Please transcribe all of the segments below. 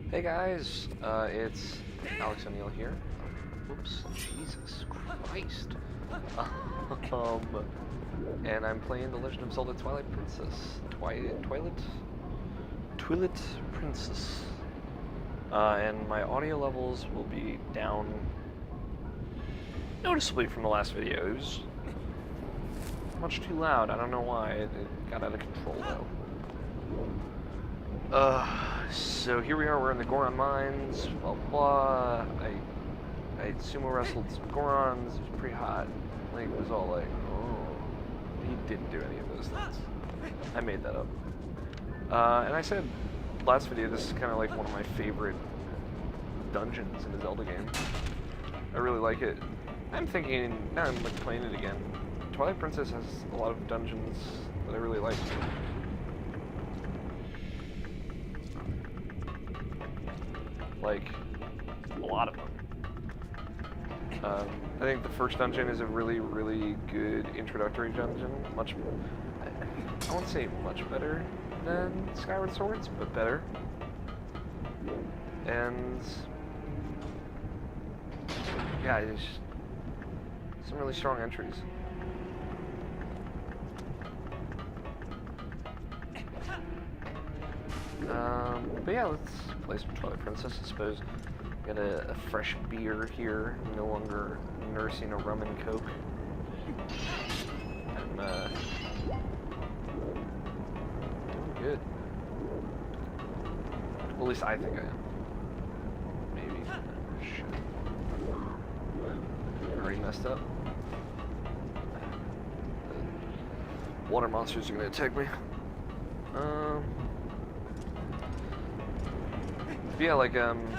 Hey guys, it's Alex O'Neill here. Whoops, Jesus Christ. Um, and I'm playing The Legend of Zelda Twilight Princess. Twilight Princess. And my audio levels will be down noticeably from the last video. It was much too loud. I don't know why. It got out of control though. So here we are, we're in the Goron Mines, blah blah. I sumo wrestled some Gorons, it was pretty hot. Link was all like, oh, he didn't do any of those things. I made that up. And I said last video, this is kind of like one of my favorite dungeons in a Zelda game. I really like it. I'm thinking, now I'm like playing it again. Twilight Princess has a lot of dungeons that I really like. Like, a lot of them. I think the first dungeon is a really, really good introductory dungeon. Much, I won't say much better than Skyward Swords, but better. And yeah, there's some really strong entries. But yeah, let's play some Twilight Princess, I suppose. Got a fresh beer here, no longer nursing a rum and coke. I'm doing good. Well, at least I think I am. Maybe. Shit. Already messed up. The water monsters are gonna attack me. Yeah, like, kind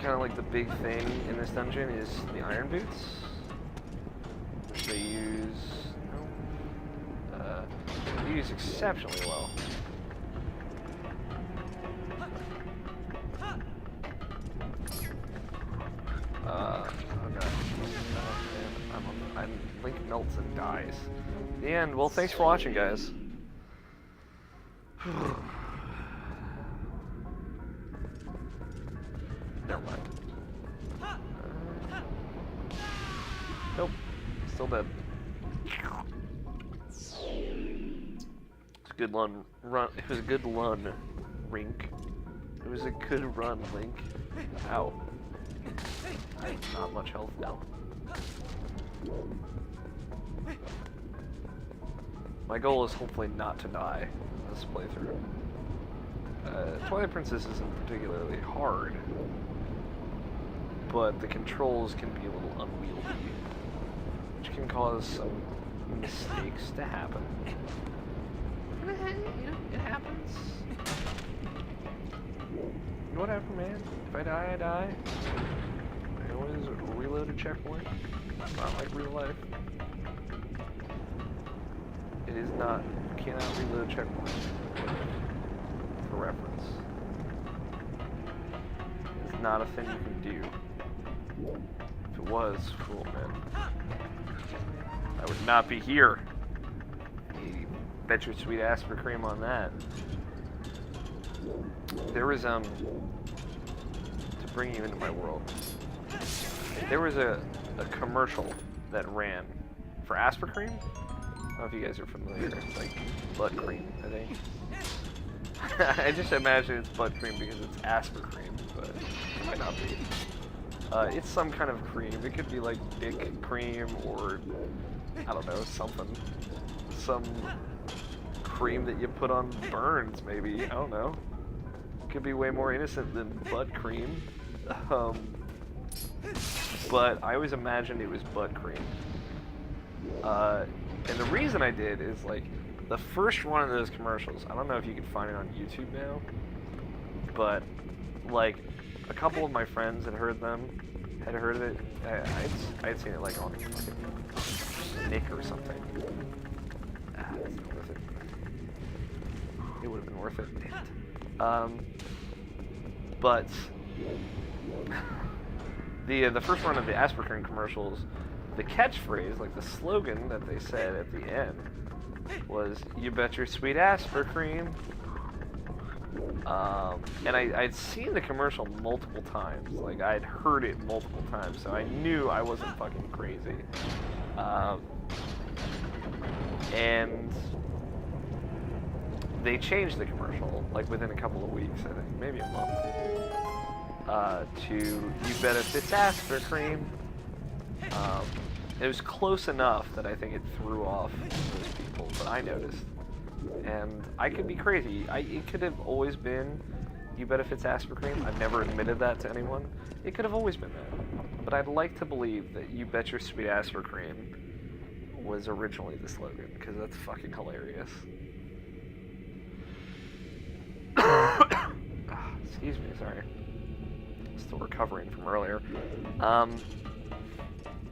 of like the big thing in this dungeon is the iron boots, which they use exceptionally well. Oh god, Link melts and dies. The end. Well, thanks for watching, guys. Never mind. Nope. Still dead. It's a good run. It was a good run, Rink. It was a good run, Link. Ow. Not much health now. My goal is hopefully not to die this playthrough. Twilight Princess isn't particularly hard, but the controls can be a little unwieldy, which can cause some mistakes to happen. It happens. Whatever, man. If I die, I die. I always reload a checkpoint. It's not like real life. It is not. You cannot reload checkpoints. For reference. It's not a thing you can do. If it was, cool, man. I would not be here. You bet your sweet ass for cream on that. There was, to bring you into my world, there was a commercial that ran for Aspercream. I don't know if you guys are familiar. It's like butt cream, I think. I just imagine it's butt cream because it's Aspercream, but it might not be. It's some kind of cream. It could be like dick cream or, I don't know, something. Some cream that you put on burns, maybe. I don't know. It could be way more innocent than butt cream. But I always imagined it was butt cream. And the reason I did is, like, the first one of those commercials, I don't know if you can find it on YouTube now, but, like, a couple of my friends had heard of it. I had seen it, like, on Nick or something. It's not worth it. It would have been worth it. But the first one of the Aspercream commercials, the catchphrase, like the slogan that they said at the end, was, "You bet your sweet Aspercream." And I'd seen the commercial multiple times. Like, I'd heard it multiple times, so I knew I wasn't fucking crazy. And they changed the commercial, like, within a couple of weeks, I think, maybe a month, to "You Bet If It's Asper Cream." It was close enough that I think it threw off most people, but I noticed. And I could be crazy. It could have always been "You Bet If It's Asper Cream." I've never admitted that to anyone. It could have always been that. But I'd like to believe that "You Bet Your Sweet Asper Cream" was originally the slogan, because that's fucking hilarious. Excuse me, sorry. Still recovering from earlier.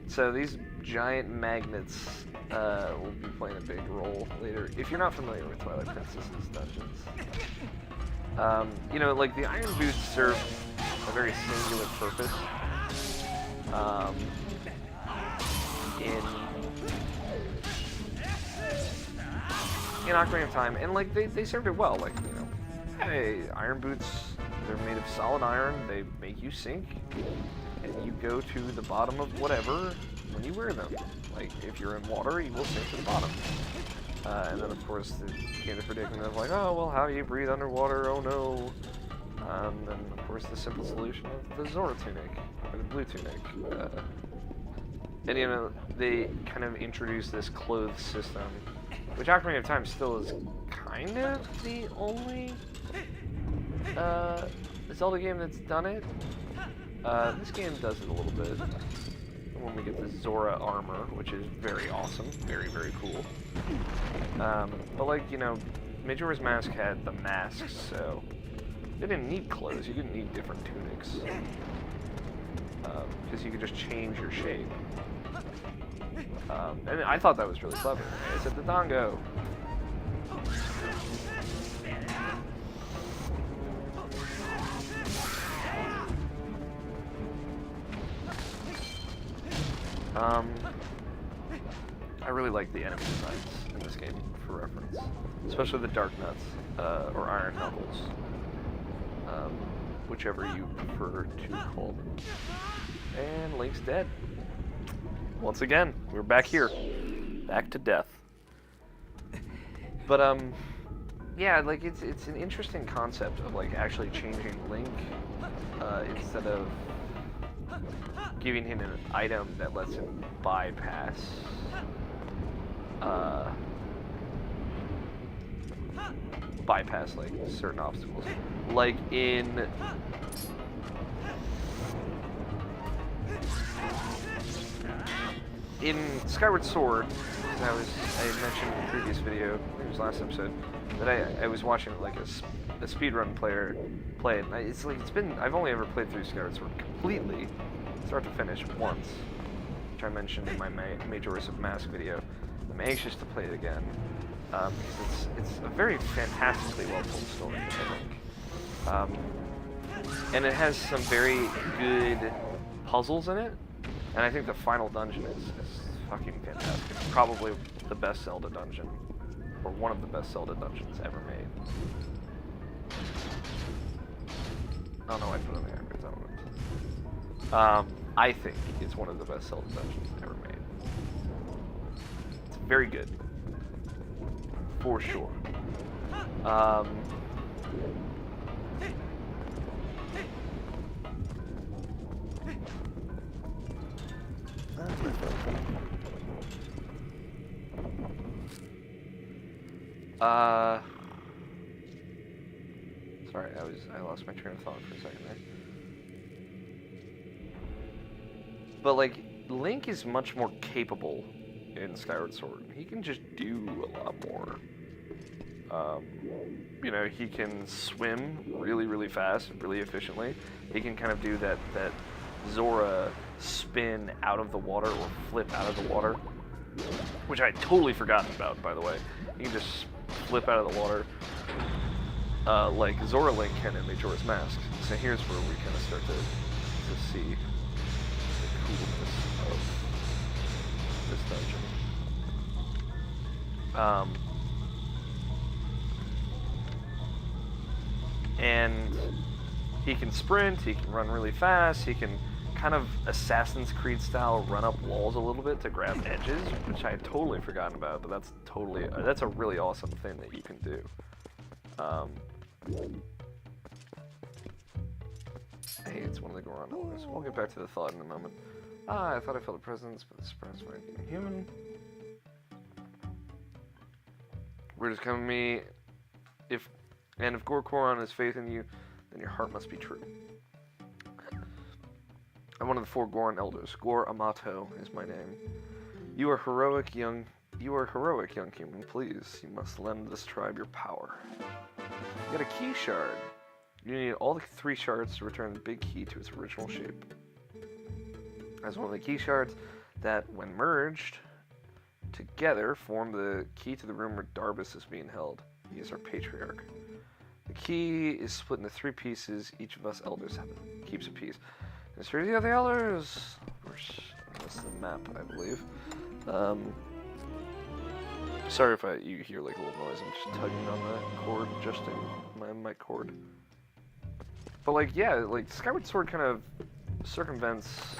So these giant magnets will be playing a big role later. If you're not familiar with Twilight Princess's dungeons, you know, like, the iron boots serve a very singular purpose in Ocarina of Time, and like they served it well. Like, you know, hey, iron boots, they're made of solid iron, they make you sink, and you go to the bottom of whatever when you wear them. Like, if you're in water, you will sink to the bottom. And then, of course, there came the predicament of, like, oh, well, how do you breathe underwater? Oh, no. And then, of course, the simple solution of the Zora tunic, or the blue tunic. And, you know, they kind of introduced this clothes system, which Ocarina of Time still is kind of the only Zelda game that's done it. This game does it a little bit when we get the Zora armor, which is very awesome, very, very cool. But, like, you know, Majora's Mask had the masks, so they didn't need clothes. You didn't need different tunics, because you could just change your shape. And I thought that was really clever. I said the Dongo. I really like the enemy designs in this game, for reference. Especially the Dark Nuts, or Iron Knuckles. Whichever you prefer to call them. And Link's dead. Once again, we're back here. Back to death. But, yeah, like, it's an interesting concept of, like, actually changing Link, instead of giving him an item that lets him bypass, like, certain obstacles. Like, in Skyward Sword, I had mentioned in the previous video, I think it was last episode, that I was watching, like, a speedrun player play it. I've only ever played through Skyward Sword completely, start to finish, once, which I mentioned in my Majora's Mask video. I'm anxious to play it again, because it's a very fantastically well-told story, I think. And it has some very good puzzles in it, and I think the final dungeon is fucking fantastic. It's probably the best Zelda dungeon, or one of the best Zelda dungeons ever made. I don't know why I put it on there, because I don't know. I think it's one of the best Zelda dungeons ever made. It's very good. For sure. Sorry, I lost my train of thought for a second there. But, like, Link is much more capable in Skyward Sword. He can just do a lot more. You know, he can swim really, really fast, really efficiently. He can kind of do that Zora spin out of the water, or flip out of the water, which I had totally forgotten about, by the way. You can just flip out of the water, like Zora Link can in Majora's Mask. So here's where we kind of start to see the coolness of this dungeon. And he can sprint, he can run really fast, he can kind of Assassin's Creed style run up walls a little bit to grab edges, which I had totally forgotten about, but that's a really awesome thing that you can do. Hey, it's one of the Goron Mines. We'll get back to the thought in a moment. I thought I felt a presence, but the surprise might be human. Word is coming to me. If Goron has faith in you, then your heart must be true. I'm one of the 4 Goron elders. Gor Amato is my name. You are heroic, young human. Please, you must lend this tribe your power. You got a key shard. You need all the 3 shards to return the big key to its original shape. As one of the key shards that, when merged together, form the key to the room where Darbus is being held. He is our patriarch. The key is split into 3 pieces. Each of us elders keeps a piece. As for the other elders, of course, that's the map, I believe. Sorry if you hear like a little noise. I'm just tugging on that cord, adjusting my mic cord. But like, yeah, like Skyward Sword kind of circumvents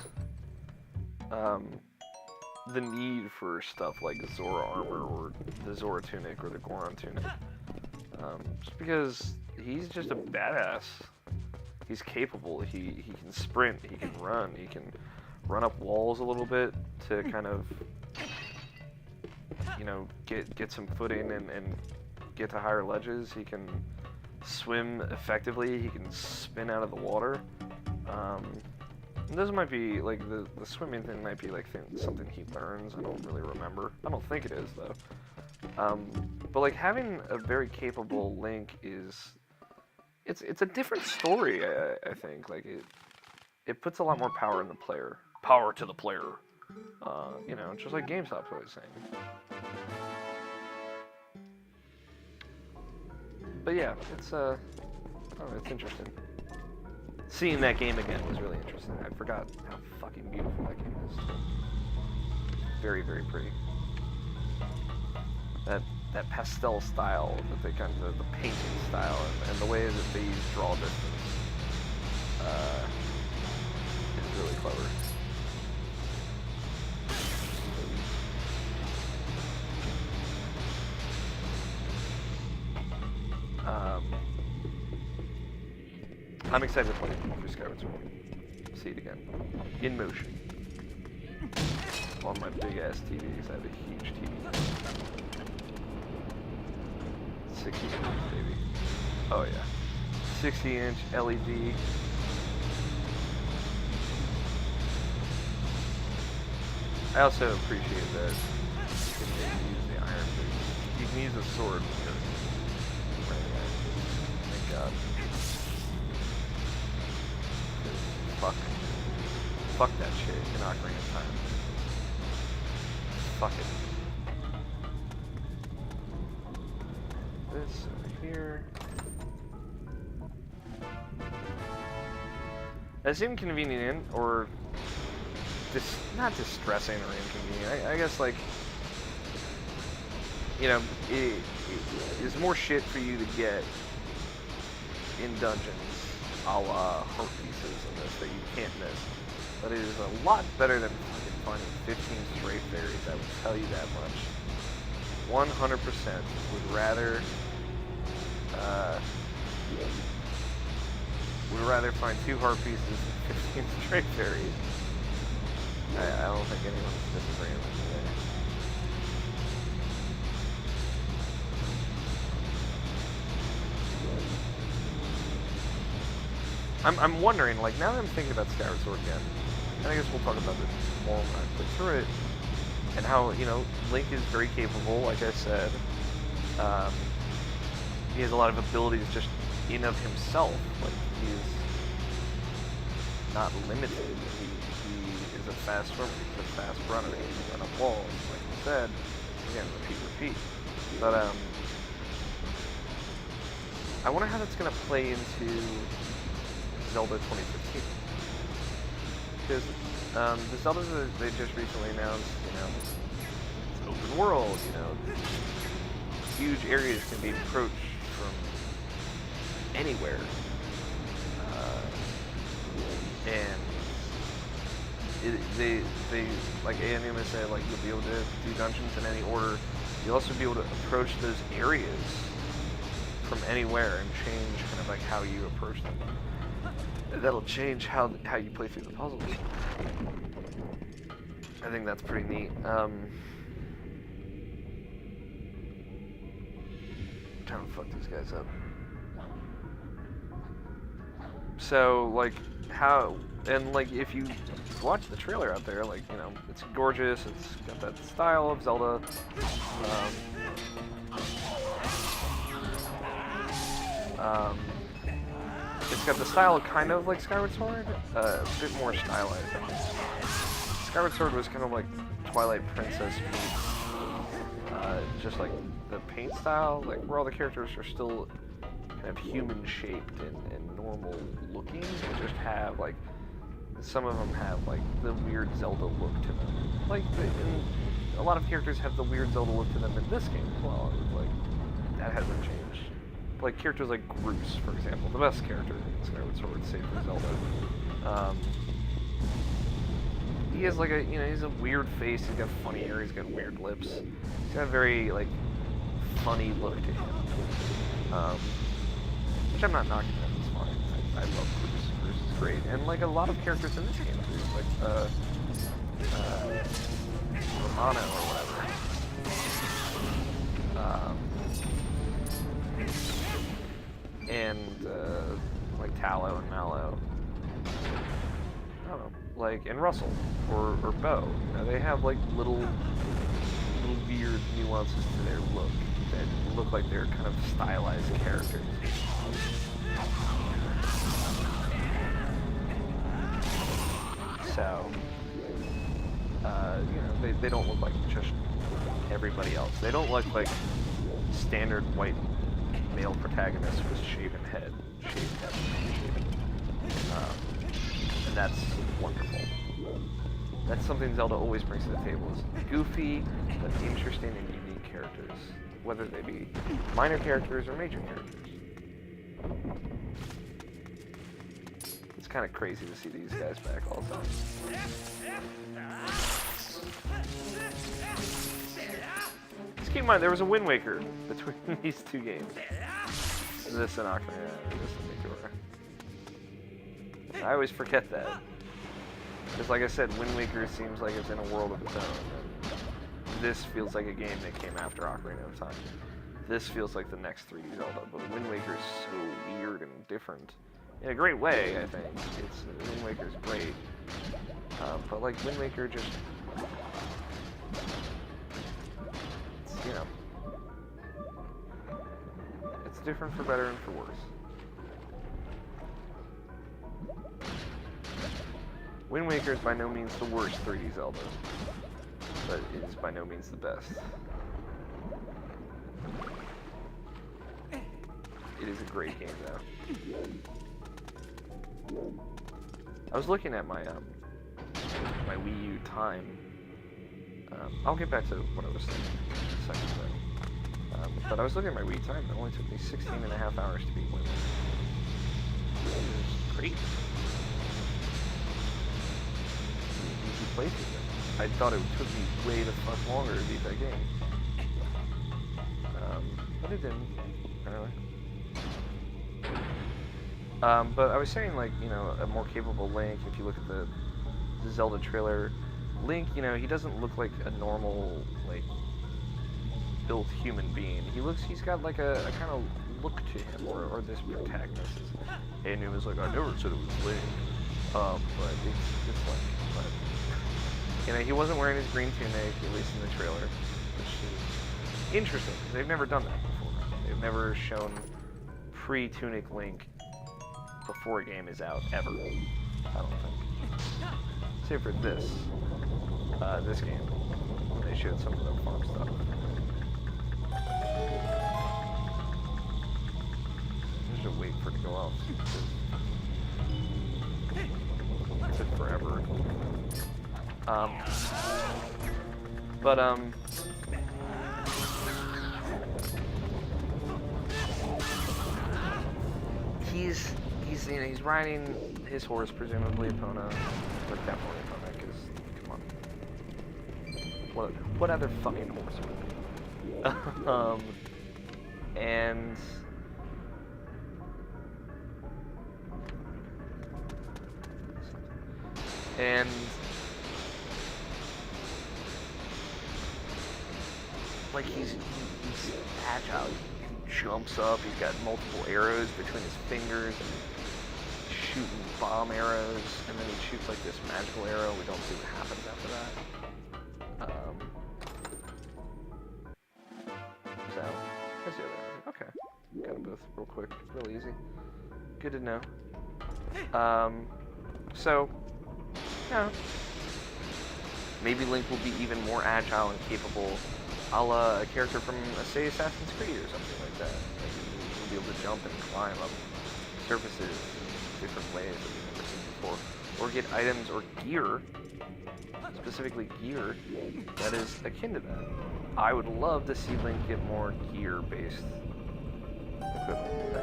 the need for stuff like Zora armor or the Zora tunic or the Goron tunic. Just because he's just a badass. He's capable. He can sprint. He can run. He can run up walls a little bit to kind of, you know, get some footing and get to higher ledges. He can swim effectively. He can spin out of the water. And this might be like the swimming thing might be like something he learns. I don't really remember. I don't think it is though. But like having a very capable Link is. It's a different story, I think. Like it puts a lot more power in the player. Power to the player. You know, just like GameStop's always saying. But yeah, it's it's interesting. Seeing that game again was really interesting. I forgot how fucking beautiful that game is. Very, very pretty. That pastel style, that they kind of the painting style, and the way that they use draw distance is really clever. I'm excited to play through Skyward Sword. See it again. In motion. On my big ass TVs. I have a huge TV. 60 inch, baby. Oh yeah. 60-inch LED. I also appreciate that you can use the iron fist. You can use a sword. Thank God. Fuck that shit in Ocarina of Time. Fuck it. This over here. That's inconvenient, or not distressing or inconvenient. I guess, like, you know, it is more shit for you to get in dungeons, a la heart pieces in this that you can't miss. But it is a lot better than fucking finding 15 stray fairies, I would tell you that much. 100% would rather find 2 heart pieces than 15 stray fairies. I don't think anyone's disagreeing with me there. I'm wondering, like, now that I'm thinking about Skyward Sword again, and I guess we'll talk about this more when I play through it, and how, you know, Link is very capable, like I said. He has a lot of abilities just in of himself. Like, he's not limited. He is a fast swimmer, he's a fast runner, he can run up walls, like I said. Again, repeat. But, I wonder how that's going to play into Zelda 2015. Because the Zelda that they just recently announced, you know, it's open world, you know, huge areas can be approached from anywhere. And they like Anima said, like, you'll be able to do dungeons in any order. You'll also be able to approach those areas from anywhere and change kind of like how you approach them. That'll change how you play through the puzzles. I think that's pretty neat. I'm trying to fuck these guys up. So, like, how, and like, if you watch the trailer out there, like, you know, it's gorgeous, it's got that style of Zelda. It's got the style kind of like Skyward Sword, a bit more stylized. Skyward Sword was kind of like Twilight Princess meets, just like the paint style, like where all the characters are still kind of human shaped and normal looking. They just have like, some of them have like the weird Zelda look to them. Like, a lot of characters have the weird Zelda look to them in this game as well. Like, that hasn't changed. Like characters like Groose, for example, the best character in Skyward Sword, save for Zelda. He has like a, you know, he's a weird face, he's got funny hair, he's got weird lips. He's got a very, like, funny look to him. Which I'm not knocking, that's fine. I love Groose. Groose is great. And like a lot of characters in this game too, like, Romano or whatever. And like Tallow and Mallow. I don't know, like, and Russell or Bo. You know, they have like little weird nuances to their look that look like they're kind of stylized characters. So, you know, they don't look like just everybody else. They don't look like standard white male protagonists with shaven head, and that's wonderful. That's something Zelda always brings to the table, is goofy but interesting and unique characters, whether they be minor characters or major characters. It's kind of crazy to see these guys back all the time. Just keep in mind, there was a Wind Waker between these two games. This and Ocarina, this and Majora. I always forget that. Because like I said, Wind Waker seems like it's in a world of its own. And this feels like a game that came after Ocarina of Time. This feels like the next 3D Zelda, but Wind Waker is so weird and different. In a great way, I think. Wind Waker's great. But like, Wind Waker just... It's, you know... It's different for better and for worse. Wind Waker is by no means the worst 3D Zelda, but it is by no means the best. It is a great game, though. I was looking at my my Wii U time. I'll get back to what I was saying in a second, but I was looking at my Wii time. It only took me 16.5 hours to beat Wind Waker. It was great. Easy playthrough. I thought it took me way the fuck longer to beat that game. But it didn't, apparently. But I was saying, like, you know, a more capable Link, if you look at the Zelda trailer, Link, you know, he doesn't look like a normal, like, built human being. He's got like a kind of look to him, or this protagonist. And it was like, I never said it was Link. But it's like, but, you know, he wasn't wearing his green tunic, at least in the trailer, which is interesting, because they've never done that before. They've never shown pre-tunic Link before a game is out, ever. I don't think. Save for this game. They showed some of the farm stuff. Just to wait for it to go off. It took forever. he's he's riding his horse, presumably Epona, or definitely Epona, because come on, what other fucking horse would be? And like he's agile. He jumps up. He's got multiple arrows between his fingers, and he's shooting bomb arrows, and then he shoots like this magical arrow. We don't see what happens after that. So that's the other arrow. Okay, got them both real quick, real easy. Good to know. So. Yeah. Maybe Link will be even more agile and capable, a la a character from, say, Assassin's Creed or something like that. Like, he'll be able to jump and climb up surfaces different ways that we've never seen before. Or get items or gear, specifically gear, that is akin to that. I would love to see Link get more gear-based equipment.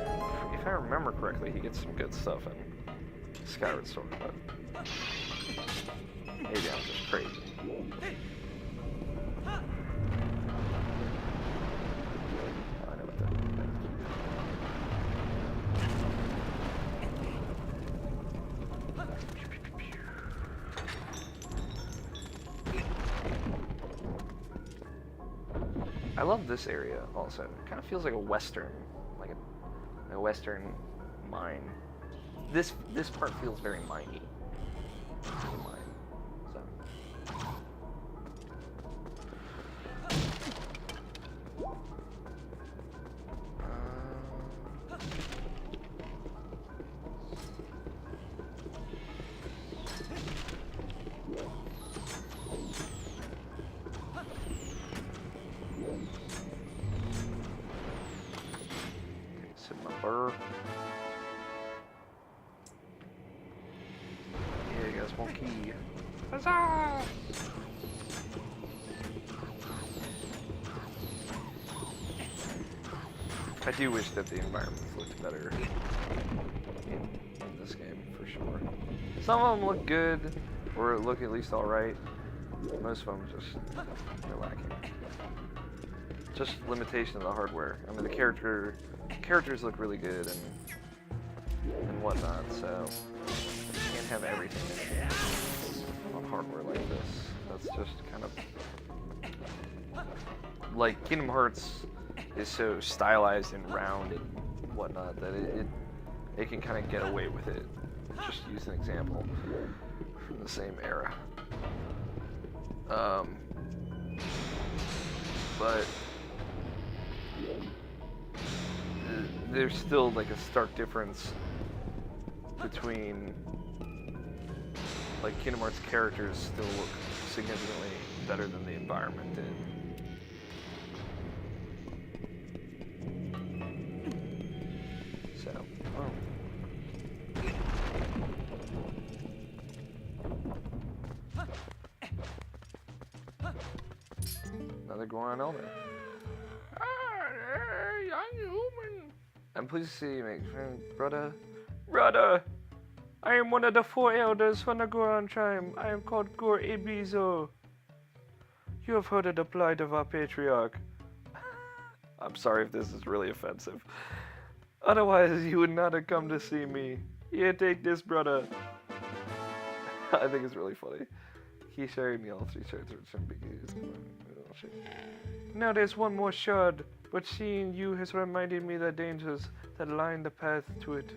If I remember correctly, he gets some good stuff in Skyward Sword, but maybe I'm just crazy. I know what that means. I love this area also. It kind of feels like a western, like a western mine. This part feels very miney. Yeah, you guys won't key. Huzzah! I do wish that the environments looked better in this game, for sure. Some of them look good, or look at least alright. Most of them just, they're lacking. Just limitation of the hardware. I mean, the characters look really good and whatnot, so you can't have everything on hardware like this. That's just kind of like Kingdom Hearts is so stylized and round and whatnot that it can kind of get away with it. Just use an example from the same era. But there's still like a stark difference between like Kingdom Hearts characters still look significantly better than the environment did. So, another Goron Elder. I'm human. I'm pleased to see you, make friend, brother. Brother, I am one of the 4 elders from the Goron tribe. I am called Gor Ebizo. You have heard of the plight of our patriarch. I'm sorry if this is really offensive. Otherwise, you would not have come to see me. Here, take this, brother. I think it's really funny. He shared me all 3 shards of some biggies. Now there's one more shard, but seeing you has reminded me of the dangers that line the path to it.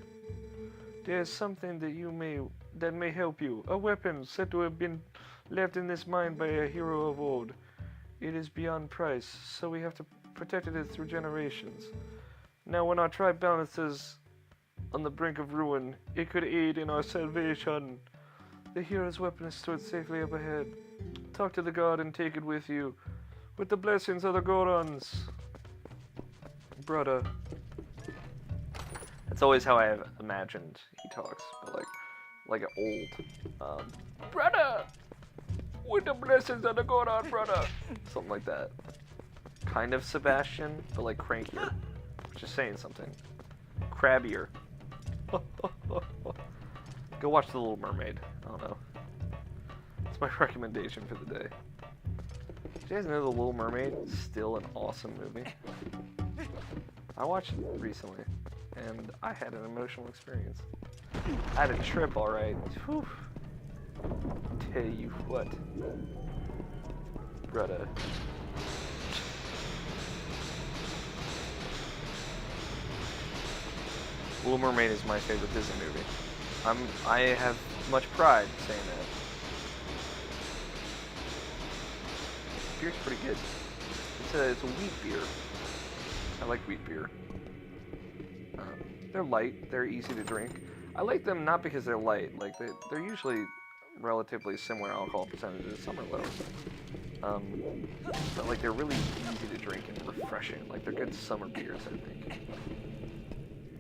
There's something that may help you. A weapon said to have been left in this mine by a hero of old. It is beyond price, so we have to protect it through generations. Now when our tribe balances on the brink of ruin, it could aid in our salvation. The hero's weapon is stored safely up ahead. Talk to the god and take it with you. With the blessings of the Gorons. Brother. That's always how I have imagined he talks, but like an old, brother! With the blessings of the Goron, brother! Something like that. Kind of Sebastian, but like crankier. Just saying something. Crabbier. Go watch The Little Mermaid. I don't know. It's my recommendation for the day. Did you guys know The Little Mermaid is still an awesome movie? I watched it recently, and I had an emotional experience. I had a trip, alright. Tell you what. Brother. Little Mermaid is my favorite Disney movie. I have much pride saying that. Beer's pretty good. It's a wheat beer. I like wheat beer. They're light. They're easy to drink. I like them not because they're light. Like they're usually relatively similar alcohol percentages. Some are low. But like they're really easy to drink and refreshing. Like they're good summer beers, I think.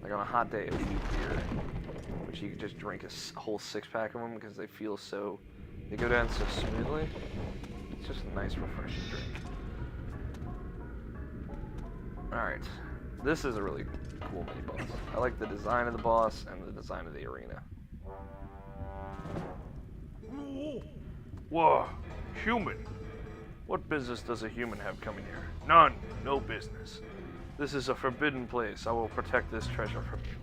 Like on a hot day, a wheat beer, which you can just drink a whole 6-pack of them because they feel so, they go down so smoothly. It's just a nice, refreshing drink. Alright, this is a really cool mini-boss. I like the design of the boss and the design of the arena. Whoa, human. What business does a human have coming here? None, no business. This is a forbidden place. I will protect this treasure from you.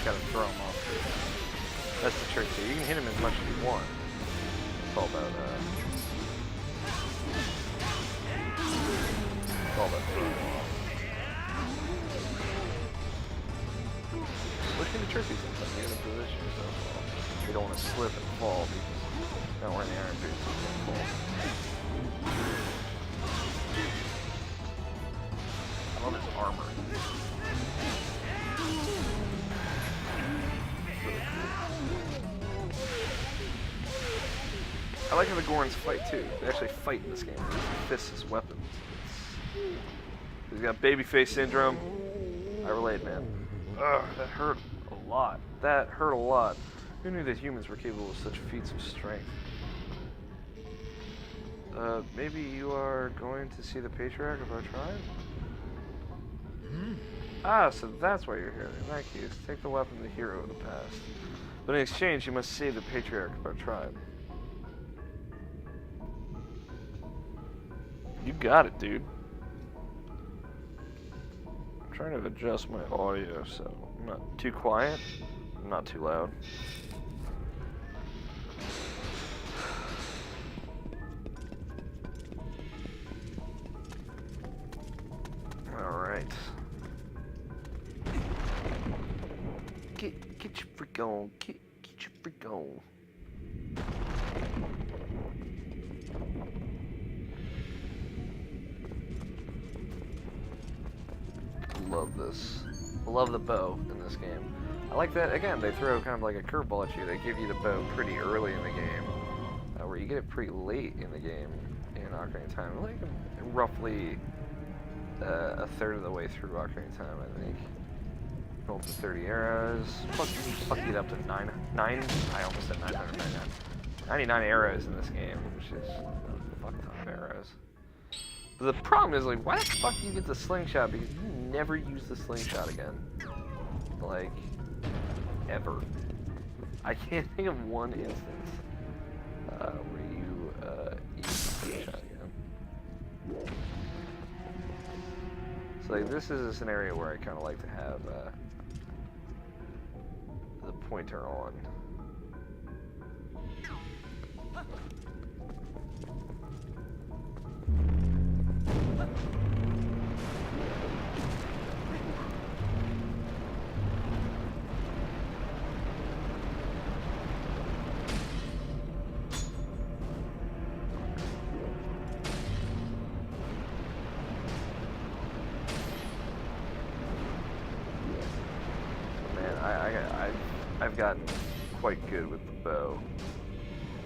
Gotta throw him off. That's the trick here. You can hit him as much as you want. It's all about throwing him off. Which can be tricky sometimes. You gotta position yourself well. You don't want to slip and fall because you're not wearing the iron boots, so you can't fall. I love his armor. I like how the Gorons fight too. They actually fight in this game. They use fists as weapons. He's got babyface syndrome. I relate, man. Ugh, that hurt a lot. That hurt a lot. Who knew that humans were capable of such feats of strength? Maybe you are going to see the patriarch of our tribe? Ah, so that's why you're here. In that case, take the weapon of the hero of the past. But in exchange, you must save the patriarch of our tribe. You got it, dude. I'm trying to adjust my audio so I'm not too quiet, I'm not too loud. Alright. Get your freak on. Get your freak on. Love this. I love the bow in this game. I like that, again, they throw kind of like a curveball at you. They give you the bow pretty early in the game, where you get it pretty late in the game in Ocarina of Time. Like roughly a third of the way through Ocarina of Time, I think. Roll to 30 arrows. Fuck it up to 9. I almost said 999. 99 arrows in this game, which is a fuck ton of arrows. But the problem is, like, why the fuck do you get the slingshot? Because you never use the slingshot again. Like, like, ever. I can't think of one instance where you use a shotgun. So like, this is a scenario where I kind of like to have the pointer on. I've gotten quite good with the bow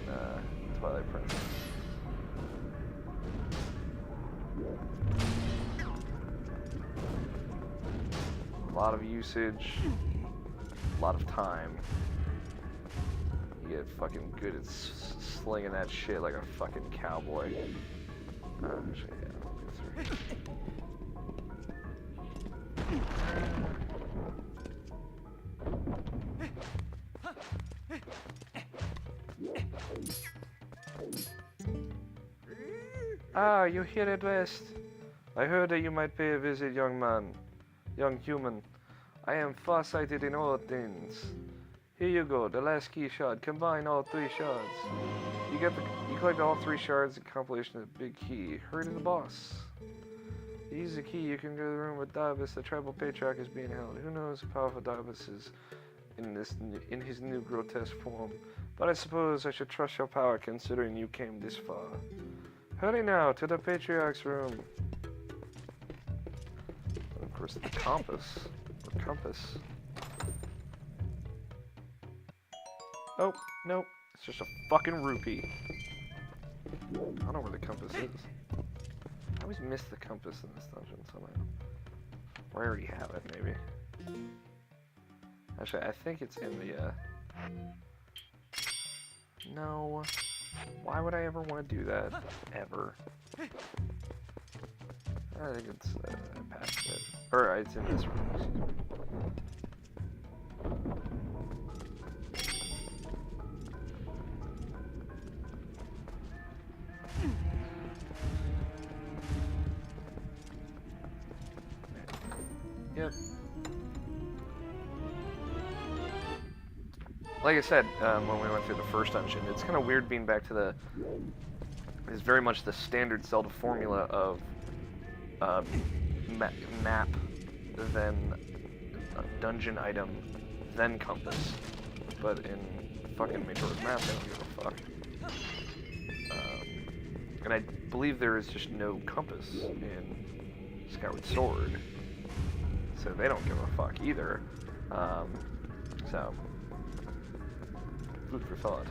in Twilight Princess. A lot of usage, a lot of time. You get fucking good at slinging that shit like a fucking cowboy. Actually, yeah, I'll go through. Ah, you here at last. I heard that you might pay a visit, young man. Young human. I am far-sighted in all things. Here you go, the last key shard. Combine all 3 shards. You collect all 3 shards in compilation of the big key. Hurry to the boss. Use the key, you can go to the room with Darbus. The tribal patriarch is being held. Who knows how powerful Darbus is in his new grotesque form. But I suppose I should trust your power considering you came this far. Hurry now to the Patriarch's room. And of course, the compass. Or compass. Oh, nope. It's just a fucking rupee. I don't know where the compass is. I always miss the compass in this dungeon somehow. Or I already have it, maybe. Actually, I think it's in the, No. Why would I ever want to do that? Ever. I think it's past it. Or it's in this room, excuse me. Yep. Like I said, when we went through the first dungeon, it's kind of weird being back to the... It's very much the standard Zelda formula of map, then dungeon item, then compass. But in fucking Majora's Mask, I don't give a fuck. And I believe there is just no compass in Skyward Sword. So they don't give a fuck either. So... Food for thought.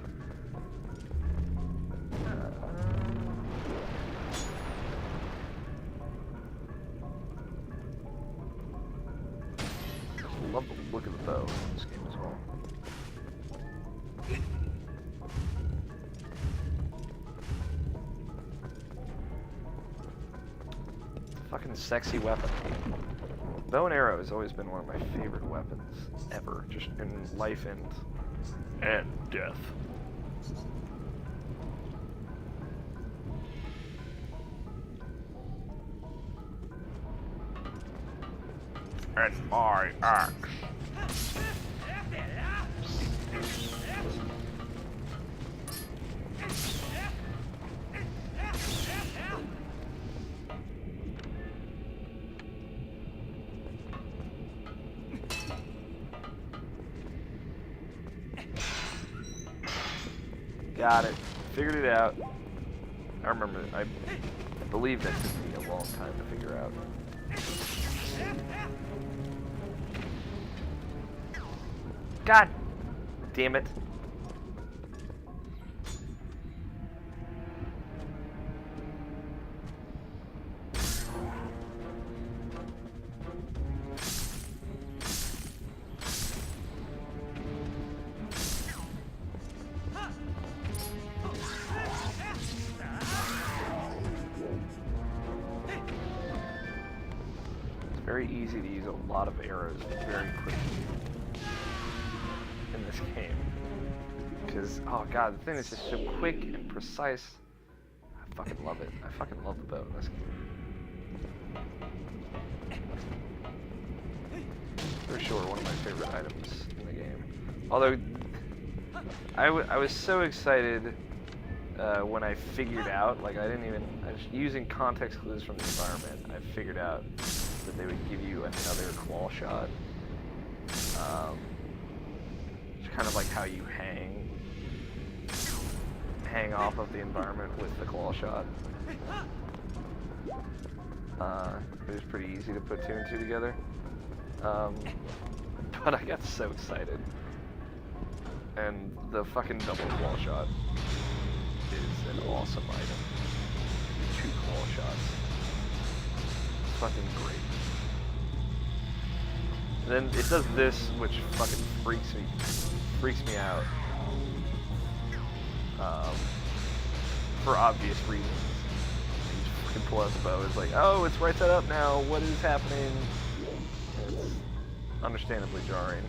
I love the look of the bow in this game as well. It's a fucking sexy weapon. Bow and arrow has always been one of my favorite weapons ever, just in life and death. And my axe. Got it. Figured it out. I remember. I believe that took me a long time to figure out. God damn it. Very easy to use a lot of arrows very quickly. is, oh god, the thing is just so quick and precise. I fucking love it. I fucking love the bow in this game. For sure, one of my favorite items in the game. Although, I was so excited when I figured out, like I was using context clues from the environment, I figured out that they would give you another claw shot. It's kind of like how you hang off of the environment with the claw shot. It was pretty easy to put two and two together. But I got so excited. And the fucking double claw shot is an awesome item. 2 claw shots. It's fucking great. And then it does this, which fucking freaks me out. For obvious reasons. You just fucking pull out the bow, it's like, oh, it's right side up now, what is happening? It's understandably jarring.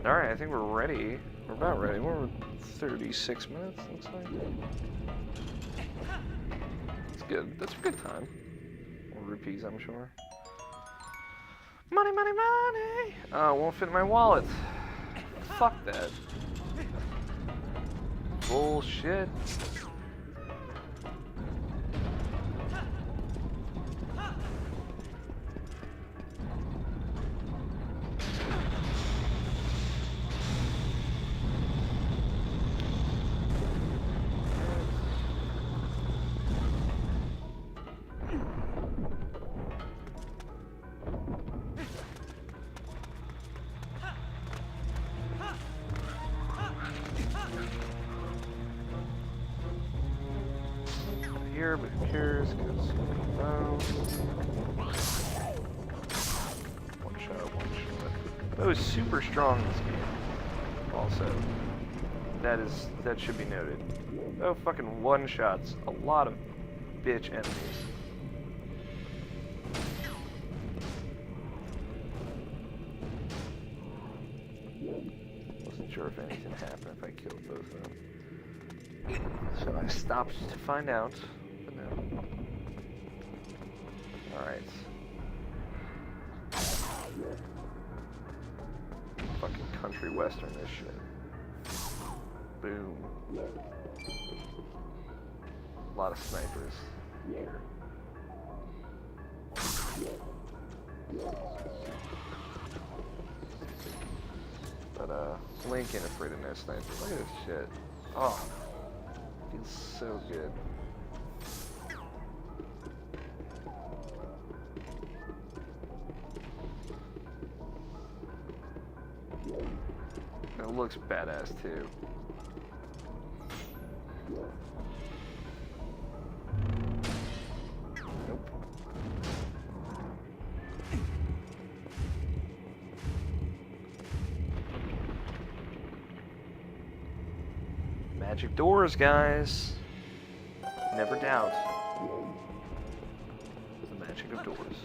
Alright, I think we're ready. We're about ready. We're 36 minutes, looks like. That's good. That's a good time. More rupees, I'm sure. Money, money, money! Oh, it won't fit in my wallet. Fuck that. Bullshit. Here, but who cares? Because one shot. That was super strong this game. Also, that should be noted. Oh, fucking one shots. A lot of bitch enemies. Wasn't sure if anything happened if I killed both of them. So I stopped to find out. No. Alright. Fucking country western this shit. Boom. A lot of snipers here. But Link ain't afraid of no snipers. Look at this shit. Oh. Feels so good. It looks badass too. Nope. Magic doors, guys. Never doubt the magic of doors.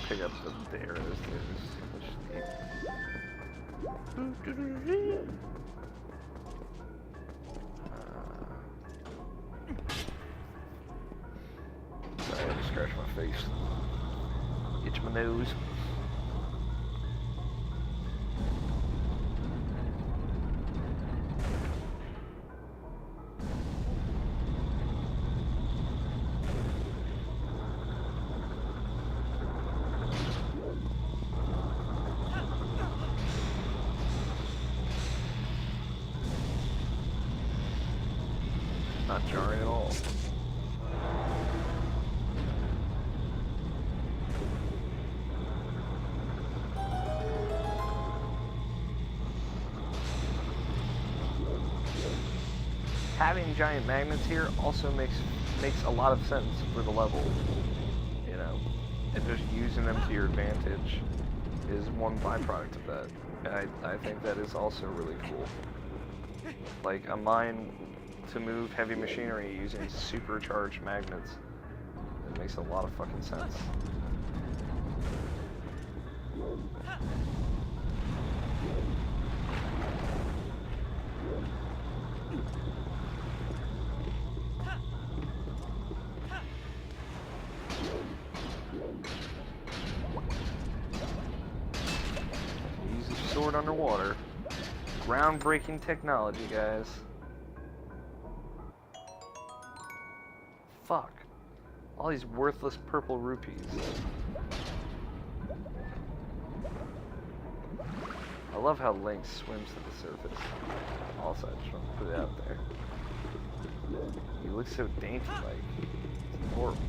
Pick up the arrows too. Sorry, I had to scratch my face. Itch my nose. Not jarring at all. having giant magnets here also makes a lot of sense for the level, you know, and just using them to your advantage is one byproduct of that. And I think that is also really cool. Like a mine to move heavy machinery using supercharged magnets, it makes a lot of fucking sense. Use your sword underwater. Groundbreaking technology, guys. Fuck. All these worthless purple rupees. I love how Link swims to the surface. Also, I just want to put it out there. He looks so dainty-like. It's adorable.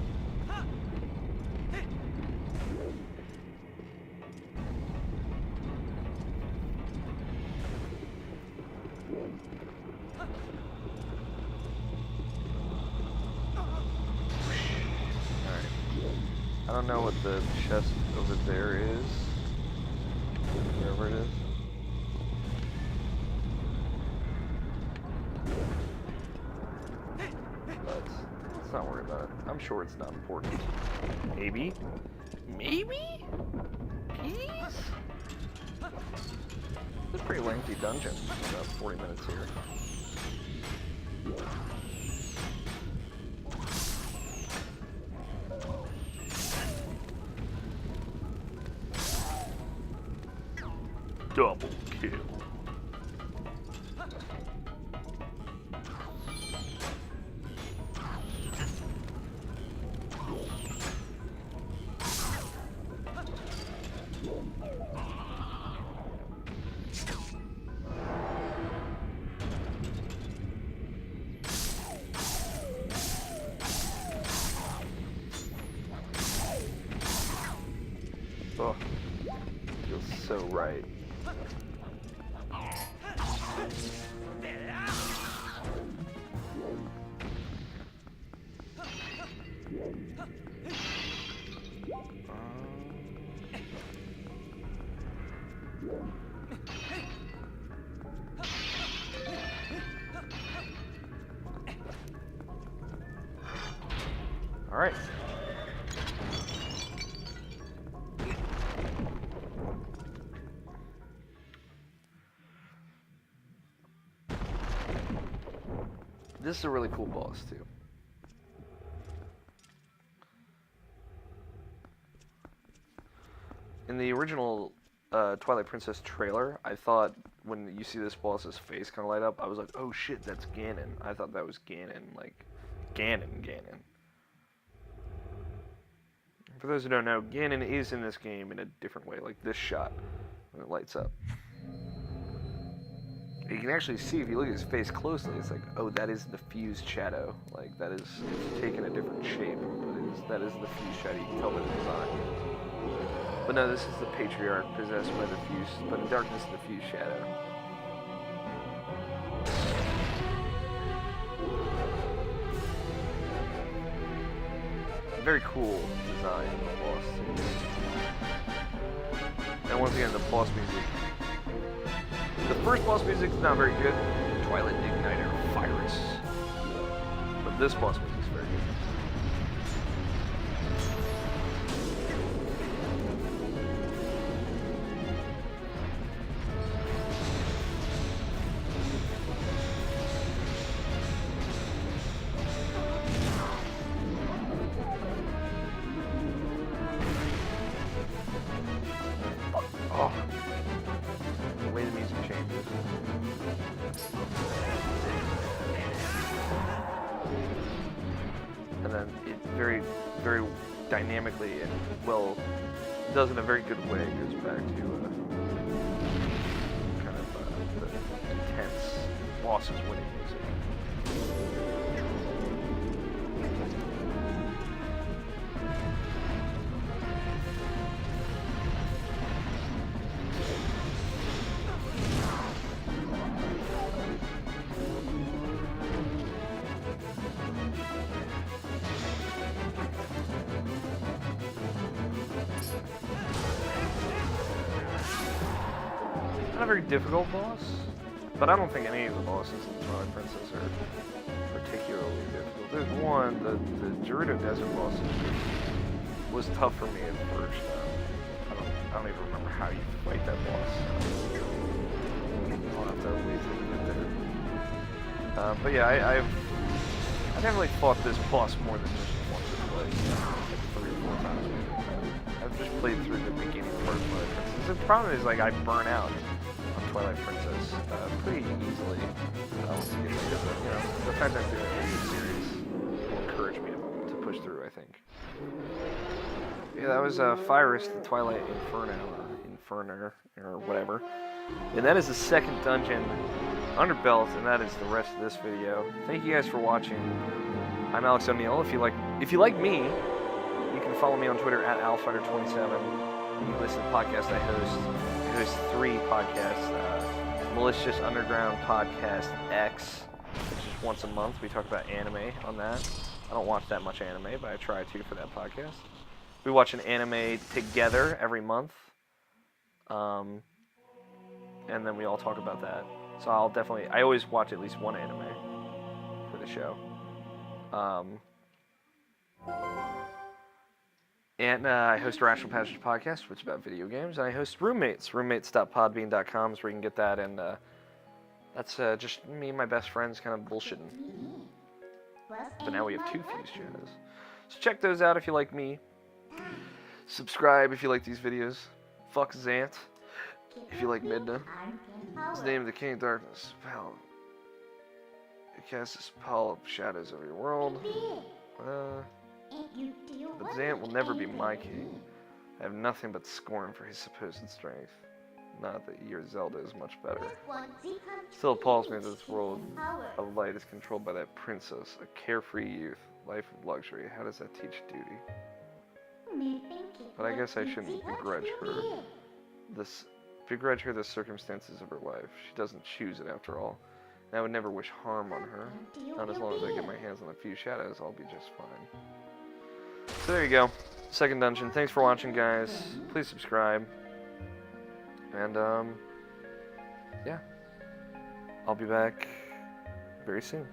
I don't know what the chest over there is. Wherever it is. But let's not worry about it. I'm sure it's not important. Maybe? Maybe? Please? It's a pretty lengthy dungeon. About 40 minutes here. Double kill. Oh, feels so right. All right. This is a really cool boss too. In the original Twilight Princess trailer, I thought when you see this boss's face kind of light up, I was like, oh shit, that's Ganon. I thought that was Ganon, like Ganon. For those who don't know, Ganon is in this game in a different way, like this shot, when it lights up. You can actually see, if you look at his face closely, it's like, oh, that is the fused shadow. Like, that is, it's taken a different shape, but that is the fused shadow. You can tell by the design. But no, this is the Patriarch possessed by the fused, but in darkness, the fused shadow. Very cool design of the boss, too. And once again, the boss music. The first boss music is not very good. Twilight Igniter, Virus. But this boss music is very good. Oh. The way the music changes. And then it very, very dynamically and well does in a very good way. It goes back to kind of the intense bosses winning music. a very difficult boss, but I don't think any of the bosses in Twilight Princess are particularly difficult. There's one, the Gerudo Desert boss was tough for me at first. I don't even remember how you fight that boss. I'll have to wait till we get there. But yeah, I definitely fought this boss more than just once or twice, like 3 or 4 times. I've just played through the beginning part of Twilight Princess. The problem is, like, I burn out on Twilight Princess pretty easily. Once you get into the, the fact that I'm doing a video series will encourage me to push through, I think. Yeah, that was Fyrus, the Twilight Inferno, or whatever. And that is the second dungeon under belt, and that is the rest of this video. Thank you guys for watching. I'm Alex O'Neill. If you like me, you can follow me on Twitter at AlFighter27. You listen to the podcast I host. I host 3 podcasts. Malicious Underground Podcast X, which is once a month. We talk about anime on that. I don't watch that much anime, but I try to for that podcast. We watch an anime together every month. And then we all talk about that. So I always watch at least one anime for the show. And I host a Rational Passage podcast, which is about video games. And I host Roommates. Roommates.podbean.com is where you can get that. And that's just me and my best friends kind of bullshitting. But now we have 2 fused channels. So check those out if you like me. Subscribe if you like these videos. Fuck Zant if you like Midna. It's the name of the King of Darkness. Pal. It casts a spell of shadows over your world. But Zant will never be my king. I have nothing but scorn for his supposed strength. Not that your Zelda is much better. Still appalls me that this world of light is controlled by that princess, a carefree youth, life of luxury. How does that teach duty? But I guess I shouldn't begrudge her the circumstances of her life. She doesn't choose it after all. And I would never wish harm on her. Not as long as I get my hands on a few shadows, I'll be just fine. So there you go. Second dungeon. Thanks for watching, guys. Please subscribe. And, yeah. I'll be back very soon.